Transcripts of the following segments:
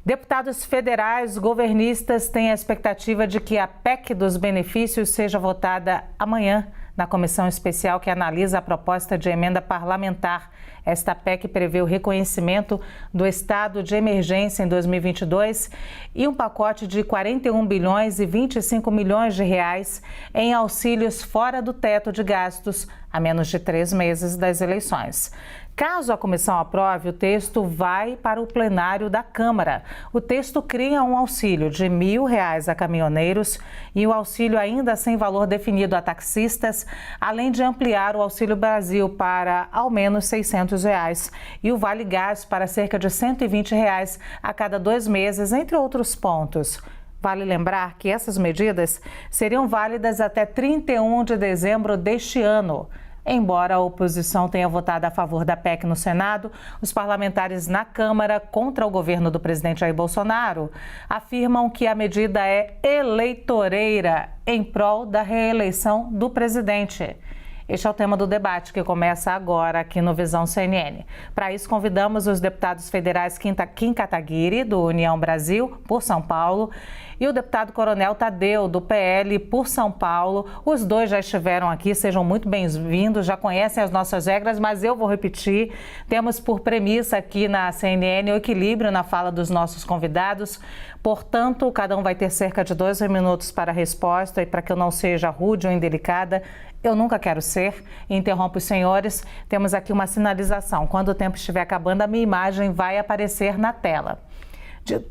Deputados federais governistas têm a expectativa de que a PEC dos benefícios seja votada amanhã na comissão especial que analisa a proposta de emenda parlamentar. Esta PEC prevê o reconhecimento do estado de emergência em 2022 e um pacote de 41 bilhões e 25 milhões de reais em auxílios fora do teto de gastos a menos de 3 meses das eleições. Caso a comissão aprove, o texto vai para o plenário da Câmara. O texto cria um auxílio de R$ 1.000 a caminhoneiros e o auxílio ainda sem valor definido a taxistas, além de ampliar o Auxílio Brasil para ao menos R$ 600 e o Vale Gás para cerca de R$ 120 a cada 2 meses, entre outros pontos. Vale lembrar que essas medidas seriam válidas até 31 de dezembro deste ano. Embora a oposição tenha votado a favor da PEC no Senado, os parlamentares na Câmara contra o governo do presidente Jair Bolsonaro afirmam que a medida é eleitoreira em prol da reeleição do presidente. Este é o tema do debate que começa agora aqui no Visão CNN. Para isso, convidamos os deputados federais Kim Kataguiri, do União Brasil, por São Paulo, e o deputado Coronel Tadeu, do PL, por São Paulo. Os dois já estiveram aqui, sejam muito bem-vindos, já conhecem as nossas regras, mas eu vou repetir. Temos por premissa aqui na CNN o equilíbrio na fala dos nossos convidados. Portanto, cada um vai ter cerca de 12 minutos para a resposta e para que eu não seja rude ou indelicada, eu nunca quero ser. Interrompo os senhores. Temos aqui uma sinalização. Quando o tempo estiver acabando, a minha imagem vai aparecer na tela.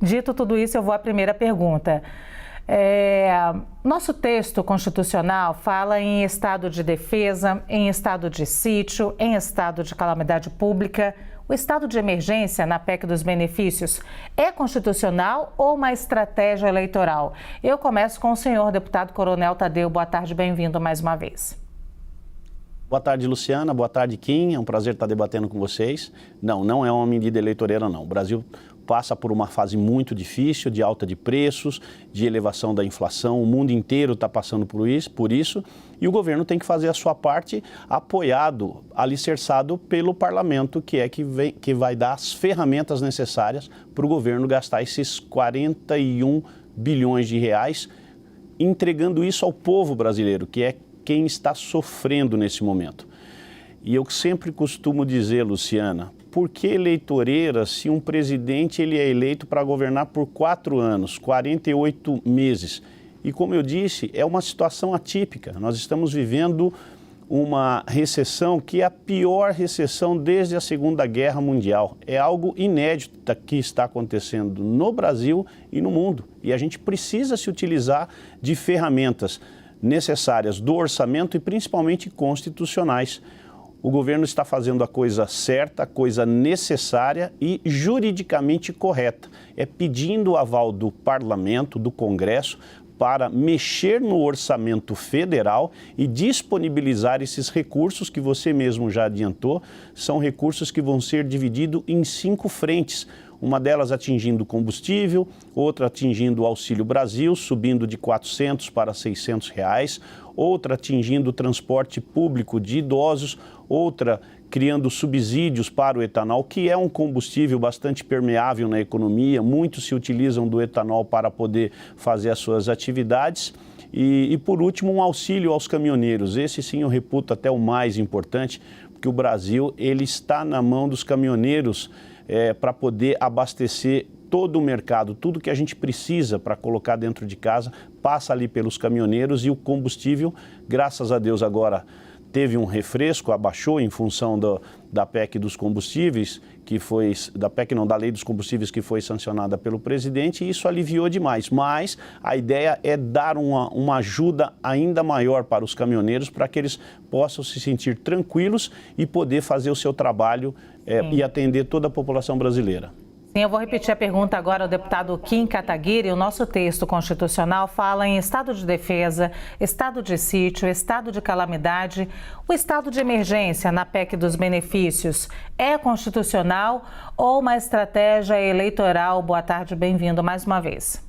Dito tudo isso, eu vou à primeira pergunta. Nosso texto constitucional fala em estado de defesa, em estado de sítio, em estado de calamidade pública. O estado de emergência na PEC dos benefícios é constitucional ou uma estratégia eleitoral? Eu começo com o senhor deputado Coronel Tadeu. Boa tarde, bem-vindo mais uma vez. Boa tarde, Luciana. Boa tarde, Kim. É um prazer estar debatendo com vocês. Não é uma medida eleitoreira, não. O Brasil passa por uma fase muito difícil de alta de preços, de elevação da inflação. O mundo inteiro está passando por isso, e o governo tem que fazer a sua parte, apoiado, alicerçado pelo parlamento, que vai dar as ferramentas necessárias para o governo gastar esses 41 bilhões de reais, entregando isso ao povo brasileiro, que é quem está sofrendo nesse momento. E eu sempre costumo dizer, Luciana, por que eleitoreira se um presidente ele é eleito para governar por 4 anos, 48 meses? E como eu disse, é uma situação atípica. Nós estamos vivendo uma recessão que é a pior recessão desde a Segunda Guerra Mundial. É algo inédito que está acontecendo no Brasil e no mundo. E a gente precisa se utilizar de ferramentas necessárias do orçamento e principalmente constitucionais. O governo está fazendo a coisa certa, a coisa necessária e juridicamente correta. É pedindo o aval do parlamento, do Congresso, para mexer no orçamento federal e disponibilizar esses recursos que você mesmo já adiantou. São recursos que vão ser divididos em 5 frentes. Uma delas atingindo o combustível, outra atingindo o Auxílio Brasil, subindo de 400 para 600 reais, outra atingindo o transporte público de idosos, outra criando subsídios para o etanol, que é um combustível bastante permeável na economia. Muitos se utilizam do etanol para poder fazer as suas atividades. E por último, um auxílio aos caminhoneiros. Esse sim eu reputo até o mais importante, porque o Brasil ele está na mão dos caminhoneiros para poder abastecer todo o mercado. Tudo que a gente precisa para colocar dentro de casa passa ali pelos caminhoneiros, e o combustível, graças a Deus, agora teve um refresco, abaixou em função da PEC dos combustíveis, da Lei dos Combustíveis, que foi sancionada pelo presidente, e isso aliviou demais. Mas a ideia é dar uma ajuda ainda maior para os caminhoneiros, para que eles possam se sentir tranquilos e poder fazer o seu trabalho e atender toda a população brasileira. Sim, eu vou repetir a pergunta agora ao deputado Kim Kataguiri. O nosso texto constitucional fala em estado de defesa, estado de sítio, estado de calamidade. O estado de emergência na PEC dos benefícios é constitucional ou uma estratégia eleitoral? Boa tarde, bem-vindo mais uma vez.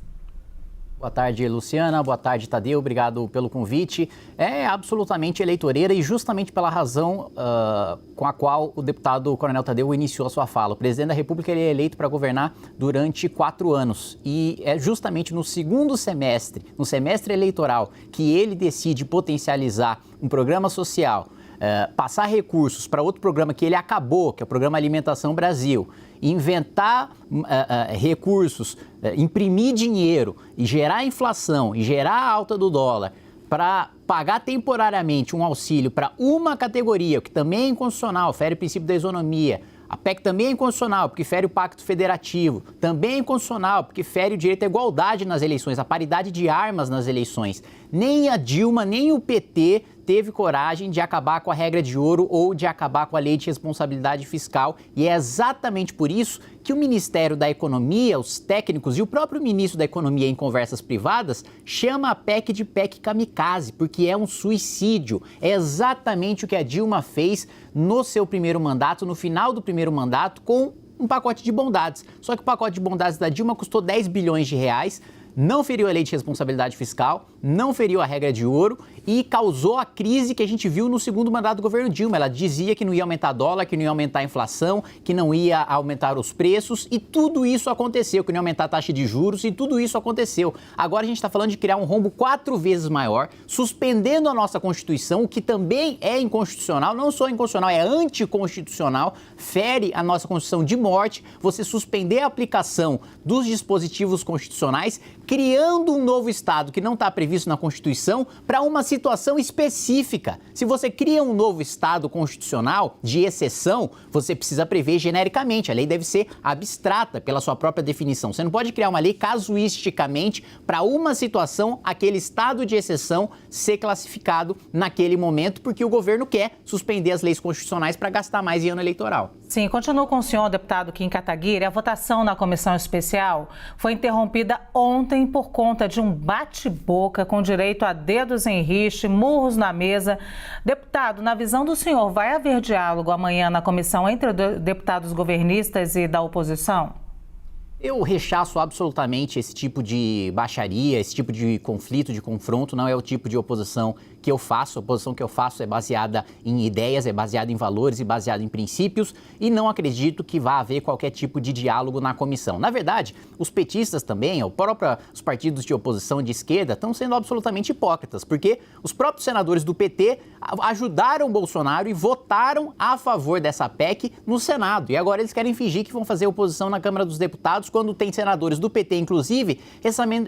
Boa tarde, Luciana. Boa tarde, Tadeu. Obrigado pelo convite. É absolutamente eleitoreira e justamente pela razão com a qual o deputado Coronel Tadeu iniciou a sua fala. O presidente da República ele é eleito para governar durante 4 anos e é justamente no segundo semestre, no semestre eleitoral, que ele decide potencializar um programa social, passar recursos para outro programa que ele acabou, que é o Programa Alimentação Brasil, inventar recursos, imprimir dinheiro e gerar inflação e gerar a alta do dólar para pagar temporariamente um auxílio para uma categoria, o que também é inconstitucional, fere o princípio da isonomia. A PEC também é inconstitucional, porque fere o Pacto Federativo. Também é inconstitucional, porque fere o direito à igualdade nas eleições, a paridade de armas nas eleições. Nem a Dilma, nem o PT teve coragem de acabar com a regra de ouro ou de acabar com a lei de responsabilidade fiscal. E é exatamente por isso que o Ministério da Economia, os técnicos e o próprio ministro da Economia em conversas privadas chama a PEC de PEC kamikaze, porque é um suicídio. É exatamente o que a Dilma fez no seu primeiro mandato, no final do primeiro mandato, com um pacote de bondades. Só que o pacote de bondades da Dilma custou 10 bilhões de reais, não feriu a lei de responsabilidade fiscal, não feriu a regra de ouro e causou a crise que a gente viu no segundo mandato do governo Dilma. Ela dizia que não ia aumentar dólar, que não ia aumentar a inflação, que não ia aumentar os preços e tudo isso aconteceu, que não ia aumentar a taxa de juros e tudo isso aconteceu. Agora a gente está falando de criar um rombo 4 vezes maior, suspendendo a nossa Constituição, o que também é inconstitucional, não só inconstitucional, é anticonstitucional, fere a nossa Constituição de morte, você suspender a aplicação dos dispositivos constitucionais, criando um novo Estado que não está previsto na Constituição para uma situação específica. Se você cria um novo Estado constitucional de exceção, você precisa prever genericamente. A lei deve ser abstrata pela sua própria definição. Você não pode criar uma lei casuisticamente para uma situação, aquele Estado de exceção ser classificado naquele momento, porque o governo quer suspender as leis constitucionais para gastar mais em ano eleitoral. Sim, continuo com o senhor, deputado Kim Kataguiri. A votação na comissão especial foi interrompida ontem por conta de um bate-boca com direito a dedos em rixe, murros na mesa. Deputado, na visão do senhor, vai haver diálogo amanhã na comissão entre deputados governistas e da oposição? Eu rechaço absolutamente esse tipo de baixaria, esse tipo de conflito, de confronto. Não é o tipo de oposição que eu faço. A oposição que eu faço é baseada em ideias, é baseada em valores e baseada em princípios e não acredito que vá haver qualquer tipo de diálogo na comissão. Na verdade, os petistas também, os partidos de oposição de esquerda estão sendo absolutamente hipócritas, porque os próprios senadores do PT ajudaram o Bolsonaro e votaram a favor dessa PEC no Senado. E agora eles querem fingir que vão fazer oposição na Câmara dos Deputados quando tem senadores do PT, inclusive,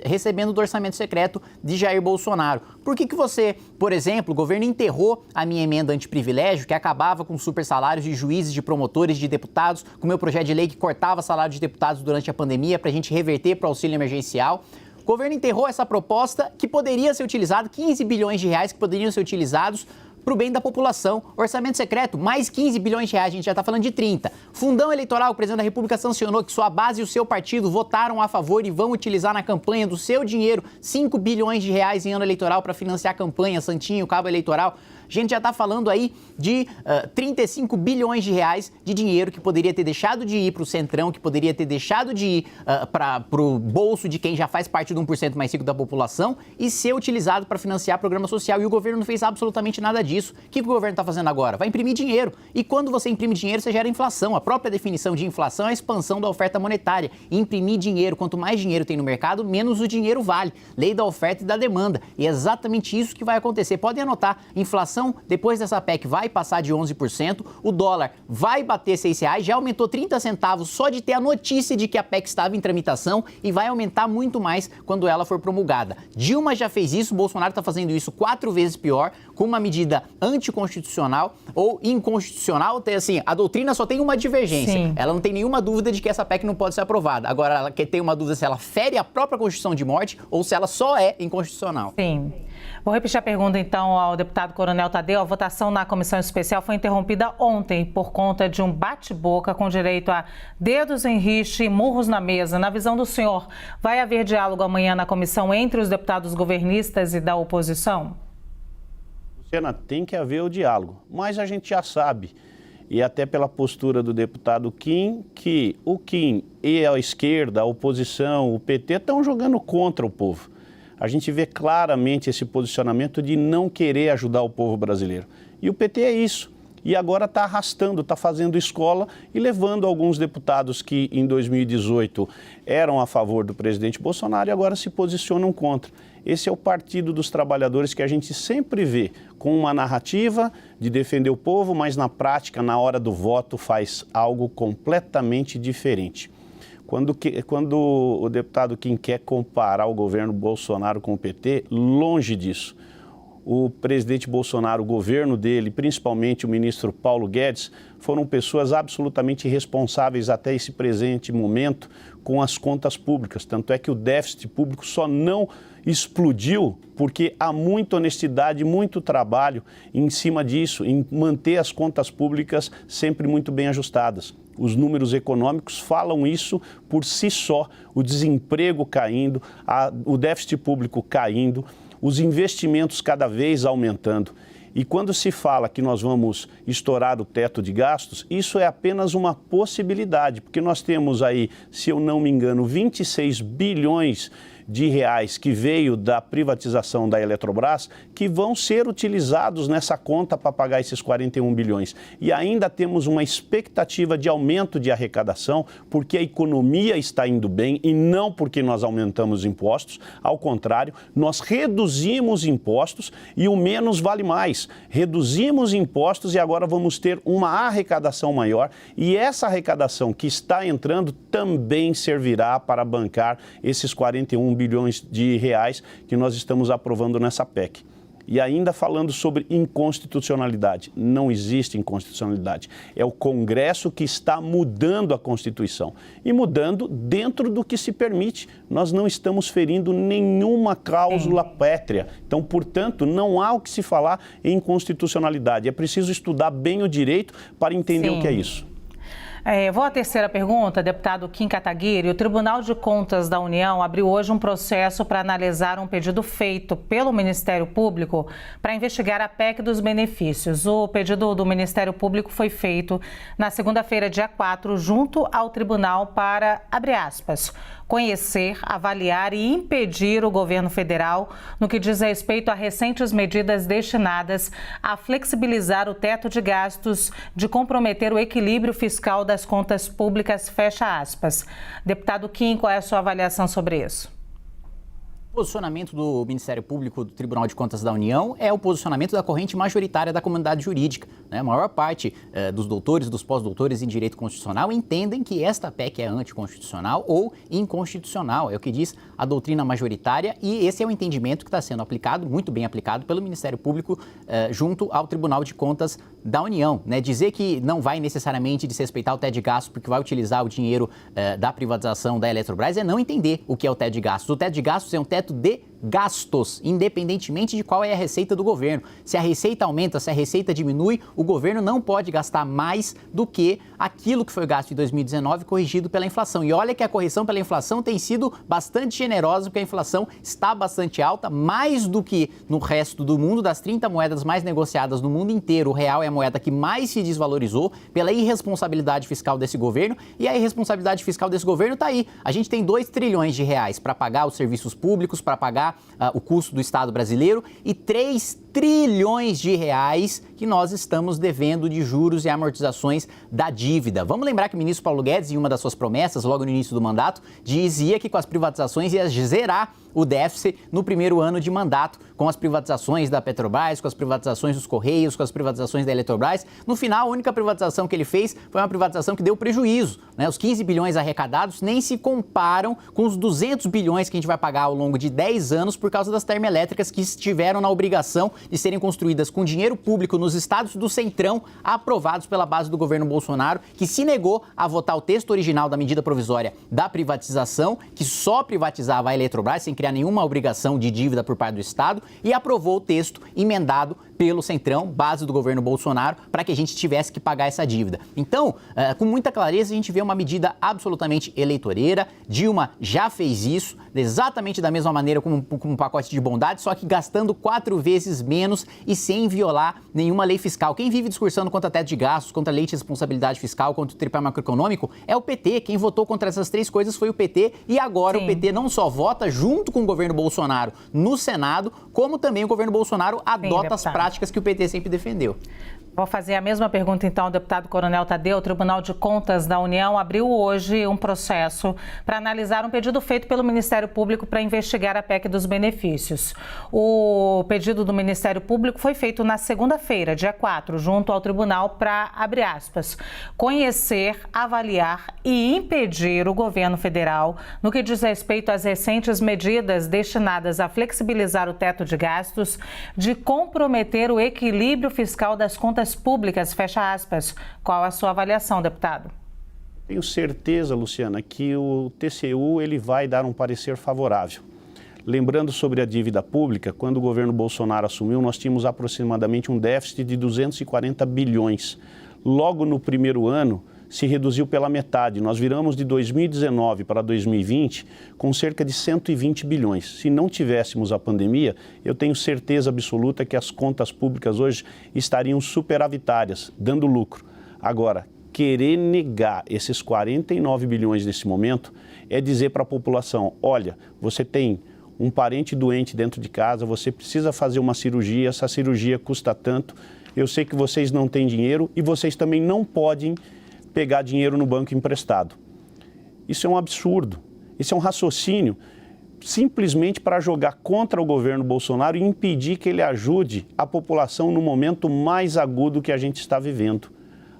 recebendo do orçamento secreto de Jair Bolsonaro. Por que você, por exemplo, o governo enterrou a minha emenda antiprivilégio, que acabava com super salários de juízes, de promotores, de deputados, com o meu projeto de lei que cortava salário de deputados durante a pandemia para a gente reverter para o auxílio emergencial? O governo enterrou essa proposta que poderia ser utilizada, 15 bilhões de reais que poderiam ser utilizados para o bem da população. Orçamento secreto, mais 15 bilhões de reais, a gente já está falando de 30. Fundão eleitoral, o presidente da República sancionou que sua base e o seu partido votaram a favor e vão utilizar na campanha do seu dinheiro 5 bilhões de reais em ano eleitoral para financiar a campanha, santinho, cabo eleitoral. A gente já está falando aí de 35 bilhões de reais de dinheiro que poderia ter deixado de ir para o Centrão, que poderia ter deixado de ir para o bolso de quem já faz parte do 1% mais rico da população e ser utilizado para financiar programa social. E o governo não fez absolutamente nada disso. O que o governo está fazendo agora? Vai imprimir dinheiro. E quando você imprime dinheiro, você gera inflação. A própria definição de inflação é a expansão da oferta monetária. Imprimir dinheiro, quanto mais dinheiro tem no mercado, menos o dinheiro vale. Lei da oferta e da demanda. E é exatamente isso que vai acontecer. Podem anotar, inflação depois dessa PEC vai passar de 11%, o dólar vai bater R$6, já aumentou 30 centavos só de ter a notícia de que a PEC estava em tramitação e vai aumentar muito mais quando ela for promulgada. Dilma já fez isso, Bolsonaro está fazendo isso 4 vezes pior, com uma medida anticonstitucional ou inconstitucional. Assim, a doutrina só tem uma divergência. Sim. Ela não tem nenhuma dúvida de que essa PEC não pode ser aprovada. Agora, ela quer ter uma dúvida se ela fere a própria Constituição de morte ou se ela só é inconstitucional. Sim. Vou repetir a pergunta, então, ao deputado Coronel Tadeu. A votação na comissão especial foi interrompida ontem por conta de um bate-boca com direito a dedos em rixe e murros na mesa. Na visão do senhor, vai haver diálogo amanhã na comissão entre os deputados governistas e da oposição? Luciana, tem que haver o diálogo, mas a gente já sabe, e até pela postura do deputado Kim, que o Kim e a esquerda, a oposição, o PT estão jogando contra o povo. a gente vê claramente esse posicionamento de não querer ajudar o povo brasileiro. E o PT é isso. E agora está arrastando, está fazendo escola e levando alguns deputados que em 2018 eram a favor do presidente Bolsonaro e agora se posicionam contra. Esse é o Partido dos Trabalhadores que a gente sempre vê com uma narrativa de defender o povo, mas na prática, na hora do voto, faz algo completamente diferente. Quando o deputado Kim quer comparar o governo Bolsonaro com o PT, longe disso. O presidente Bolsonaro, o governo dele, principalmente o ministro Paulo Guedes, foram pessoas absolutamente responsáveis até esse presente momento com as contas públicas. Tanto é que o déficit público só não explodiu porque há muita honestidade, muito trabalho em cima disso, em manter as contas públicas sempre muito bem ajustadas. Os números econômicos falam isso por si só, o desemprego caindo, o déficit público caindo, os investimentos cada vez aumentando. E quando se fala que nós vamos estourar o teto de gastos, isso é apenas uma possibilidade, porque nós temos aí, se eu não me engano, 26 bilhões de reais que veio da privatização da Eletrobras, que vão ser utilizados nessa conta para pagar esses 41 bilhões. E ainda temos uma expectativa de aumento de arrecadação, porque a economia está indo bem e não porque nós aumentamos impostos. Ao contrário, nós reduzimos impostos e o menos vale mais. Reduzimos impostos e agora vamos ter uma arrecadação maior. E essa arrecadação que está entrando também servirá para bancar esses 41 bilhões de reais que nós estamos aprovando nessa PEC. E ainda falando sobre inconstitucionalidade, não existe inconstitucionalidade. É o Congresso que está mudando a Constituição e mudando dentro do que se permite. Nós não estamos ferindo nenhuma cláusula pétrea. Então, portanto, não há o que se falar em inconstitucionalidade. É preciso estudar bem o direito para entender o que é isso. Vou à terceira pergunta, deputado Kim Kataguiri. O Tribunal de Contas da União abriu hoje um processo para analisar um pedido feito pelo Ministério Público para investigar a PEC dos benefícios. O pedido do Ministério Público foi feito na segunda-feira, dia 4, junto ao tribunal para, abre aspas, conhecer, avaliar e impedir o governo federal no que diz respeito a recentes medidas destinadas a flexibilizar o teto de gastos, de comprometer o equilíbrio fiscal das contas públicas, fecha aspas. Deputado Kim, qual é a sua avaliação sobre isso? O posicionamento do Ministério Público do Tribunal de Contas da União é o posicionamento da corrente majoritária da comunidade jurídica. A maior parte dos doutores, dos pós-doutores em direito constitucional entendem que esta PEC é anticonstitucional ou inconstitucional, é o que diz a doutrina majoritária, e esse é o entendimento que está sendo aplicado, muito bem aplicado pelo Ministério Público junto ao Tribunal de Contas da União. Dizer que não vai necessariamente desrespeitar o teto de gastos porque vai utilizar o dinheiro da privatização da Eletrobras é não entender o que é o teto de gastos. O teto de gastos é um teto de gastos, independentemente de qual é a receita do governo. Se a receita aumenta, se a receita diminui, o governo não pode gastar mais do que aquilo que foi gasto em 2019 corrigido pela inflação. E olha que a correção pela inflação tem sido bastante generosa, porque a inflação está bastante alta, mais do que no resto do mundo. Das 30 moedas mais negociadas no mundo inteiro, o real é a moeda que mais se desvalorizou pela irresponsabilidade fiscal desse governo, e a irresponsabilidade fiscal desse governo está aí. A gente tem 2 trilhões de reais para pagar os serviços públicos, para pagar o custo do Estado brasileiro, e 3 trilhões de reais que nós estamos devendo de juros e amortizações da dívida. Vamos lembrar que o ministro Paulo Guedes, em uma das suas promessas, logo no início do mandato, dizia que com as privatizações ia zerar o déficit no primeiro ano de mandato, com as privatizações da Petrobras, com as privatizações dos Correios, com as privatizações da Eletrobras. No final, a única privatização que ele fez foi uma privatização que deu prejuízo. Os 15 bilhões arrecadados nem se comparam com os 200 bilhões que a gente vai pagar ao longo de 10 anos por causa das termoelétricas que estiveram na obrigação de serem construídas com dinheiro público nos estados do Centrão, aprovados pela base do governo Bolsonaro, que se negou a votar o texto original da medida provisória da privatização, que só privatizava a Eletrobras sem criar nenhuma obrigação de dívida por parte do Estado, e aprovou o texto emendado pelo Centrão, base do governo Bolsonaro, para que a gente tivesse que pagar essa dívida. Então, com muita clareza, a gente vê uma medida absolutamente eleitoreira. Dilma já fez isso, exatamente da mesma maneira como um pacote de bondade, só que gastando 4 vezes menos e sem violar nenhuma lei fiscal. Quem vive discursando contra teto de gastos, contra lei de responsabilidade fiscal, contra o tripé macroeconômico, é o PT. Quem votou contra essas três coisas foi o PT e agora o PT não só vota junto com o governo Bolsonaro no Senado, como também o governo Bolsonaro adota as práticas que o PT sempre defendeu. Vou fazer a mesma pergunta, então, ao deputado Coronel Tadeu. O Tribunal de Contas da União abriu hoje um processo para analisar um pedido feito pelo Ministério Público para investigar a PEC dos benefícios. O pedido do Ministério Público foi feito na segunda-feira, dia 4, junto ao tribunal para, abre aspas, conhecer, avaliar e impedir o governo federal no que diz respeito às recentes medidas destinadas a flexibilizar o teto de gastos, de comprometer o equilíbrio fiscal das contas públicas, fecha aspas. Qual a sua avaliação, deputado? Tenho certeza, Luciana, que o TCU ele vai dar um parecer favorável. Lembrando sobre a dívida pública, quando o governo Bolsonaro assumiu, nós tínhamos aproximadamente um déficit de 240 bilhões. Logo no primeiro ano, se reduziu pela metade. Nós viramos de 2019 para 2020 com cerca de 120 bilhões. Se não tivéssemos a pandemia, eu tenho certeza absoluta que as contas públicas hoje estariam superavitárias, dando lucro. Agora, querer negar esses 49 bilhões nesse momento é dizer para a população, olha, você tem um parente doente dentro de casa, você precisa fazer uma cirurgia, essa cirurgia custa tanto, eu sei que vocês não têm dinheiro e vocês também não podem pegar dinheiro no banco emprestado. Isso é um absurdo, isso é um raciocínio simplesmente para jogar contra o governo Bolsonaro e impedir que ele ajude a população no momento mais agudo que a gente está vivendo.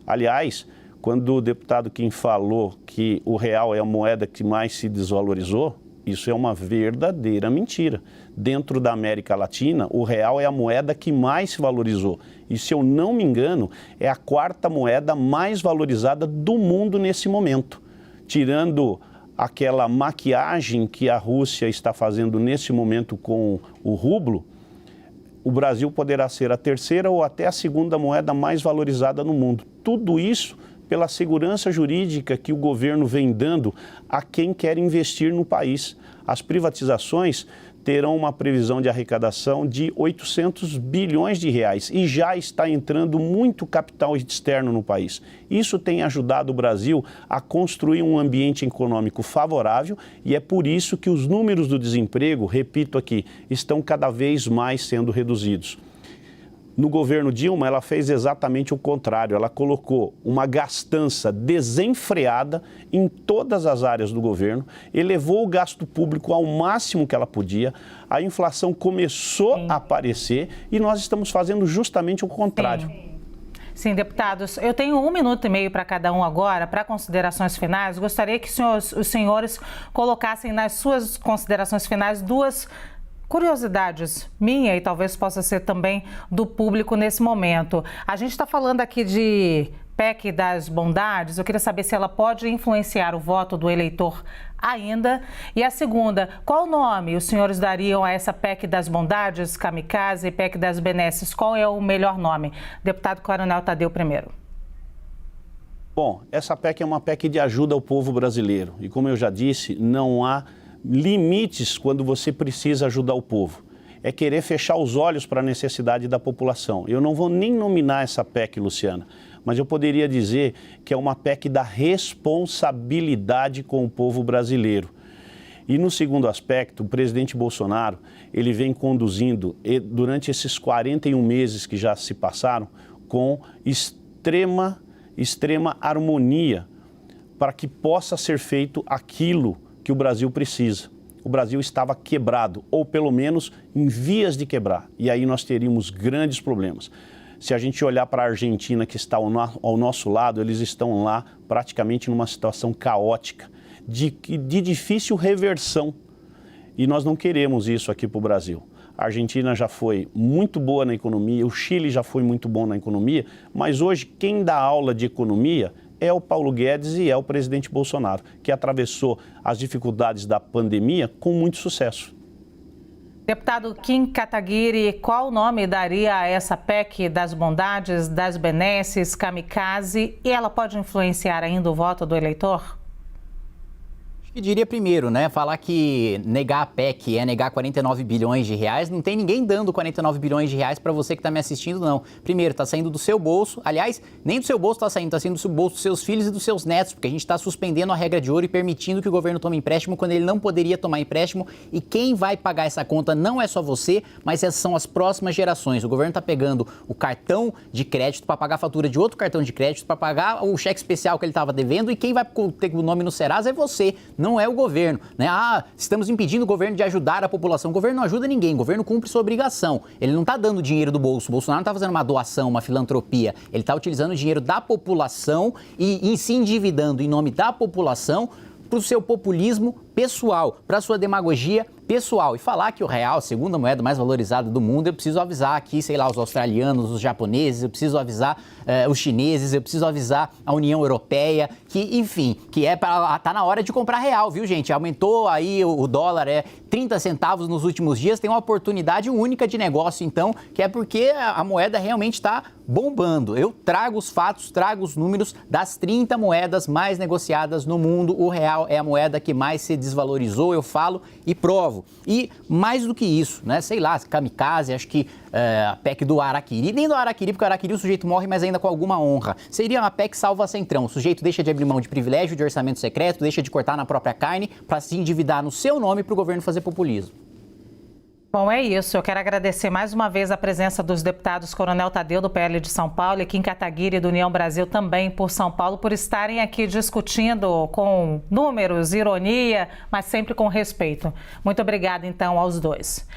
Aliás, quando o deputado Kim falou que o real é a moeda que mais se desvalorizou, isso é uma verdadeira mentira. Dentro da América Latina, o real é a moeda que mais se valorizou. E, se eu não me engano, é a quarta moeda mais valorizada do mundo nesse momento. Tirando aquela maquiagem que a Rússia está fazendo nesse momento com o rublo, o Brasil poderá ser a terceira ou até a segunda moeda mais valorizada no mundo. Tudo isso pela segurança jurídica que o governo vem dando a quem quer investir no país. As privatizações terão uma previsão de arrecadação de 800 bilhões de reais e já está entrando muito capital externo no país. Isso tem ajudado o Brasil a construir um ambiente econômico favorável e é por isso que os números do desemprego, repito aqui, estão cada vez mais sendo reduzidos. No governo Dilma, ela fez exatamente o contrário. Ela colocou uma gastança desenfreada em todas as áreas do governo, elevou o gasto público ao máximo que ela podia, a inflação começou a aparecer e nós estamos fazendo justamente o contrário. Sim, deputados, eu tenho 1 minuto e meio para cada um agora, para considerações finais. Gostaria que os senhores colocassem nas suas considerações finais duas curiosidades minha e talvez possa ser também do público nesse momento. A gente está falando aqui de PEC das bondades, eu queria saber se ela pode influenciar o voto do eleitor ainda. E a segunda, qual nome os senhores dariam a essa PEC das bondades, kamikaze e PEC das benesses? Qual é o melhor nome? Deputado Coronel Tadeu primeiro. Bom, essa PEC é uma PEC de ajuda ao povo brasileiro e, como eu já disse, não há limites quando você precisa ajudar o povo. É querer fechar os olhos para a necessidade da população. Eu não vou nem nominar essa PEC, Luciana, mas eu poderia dizer que é uma PEC da responsabilidade com o povo brasileiro. E no segundo aspecto, o presidente Bolsonaro, ele vem conduzindo, durante esses 41 meses que já se passaram, com extrema harmonia para que possa ser feito aquilo que o Brasil precisa. O Brasil estava quebrado, ou pelo menos em vias de quebrar, e aí nós teríamos grandes problemas. Se a gente olhar para a Argentina, que está ao nosso lado, eles estão lá praticamente numa situação caótica, de difícil reversão, e nós não queremos isso aqui para o Brasil. A Argentina já foi muito boa na economia, o Chile já foi muito bom na economia, mas hoje quem dá aula de economia é o Paulo Guedes e é o presidente Bolsonaro, que atravessou as dificuldades da pandemia com muito sucesso. Deputado Kim Kataguiri, qual nome daria a essa PEC das bondades, das benesses, kamikaze, e ela pode influenciar ainda o voto do eleitor? Eu diria primeiro, né, falar que negar a PEC é negar 49 bilhões de reais, não tem ninguém dando 49 bilhões de reais para você que está me assistindo, não. Primeiro, está saindo do seu bolso, aliás, nem do seu bolso está saindo do bolso dos seus filhos e dos seus netos, porque a gente está suspendendo a regra de ouro e permitindo que o governo tome empréstimo quando ele não poderia tomar empréstimo, e quem vai pagar essa conta não é só você, mas são as próximas gerações. O governo está pegando o cartão de crédito para pagar a fatura de outro cartão de crédito, para pagar o cheque especial que ele estava devendo, e quem vai ter o nome no Serasa é você, não é o governo, né? Estamos impedindo o governo de ajudar a população. O governo não ajuda ninguém, o governo cumpre sua obrigação. Ele não está dando dinheiro do bolso, o Bolsonaro não está fazendo uma doação, uma filantropia. Ele está utilizando o dinheiro da população e se endividando em nome da população para o seu populismo pessoal, para a sua demagogia pessoal. E falar que o real, a segunda moeda mais valorizada do mundo, eu preciso avisar aqui, sei lá, os australianos, os japoneses, eu preciso avisar os chineses, eu preciso avisar a União Europeia, que, enfim, que tá na hora de comprar real, viu, gente? Aumentou aí o dólar, 30 centavos nos últimos dias, tem uma oportunidade única de negócio, então, que é porque a moeda realmente está bombando. Eu trago os fatos, trago os números das 30 moedas mais negociadas no mundo. O real é a moeda que mais se desvalorizou, eu falo e provo. E mais do que isso, né? Sei lá, kamikaze, acho que a PEC do Araquiri, nem do Araquiri, porque o Araquiri o sujeito morre, mas ainda com alguma honra. Seria uma PEC salva centrão. O sujeito deixa de abrir mão de privilégio, de orçamento secreto, deixa de cortar na própria carne para se endividar no seu nome para o governo fazer populismo. Bom, é isso. Eu quero agradecer mais uma vez a presença dos deputados Coronel Tadeu, do PL de São Paulo, e Kim Kataguiri, do União Brasil, também por São Paulo, por estarem aqui discutindo com números, ironia, mas sempre com respeito. Muito obrigada, então, aos dois.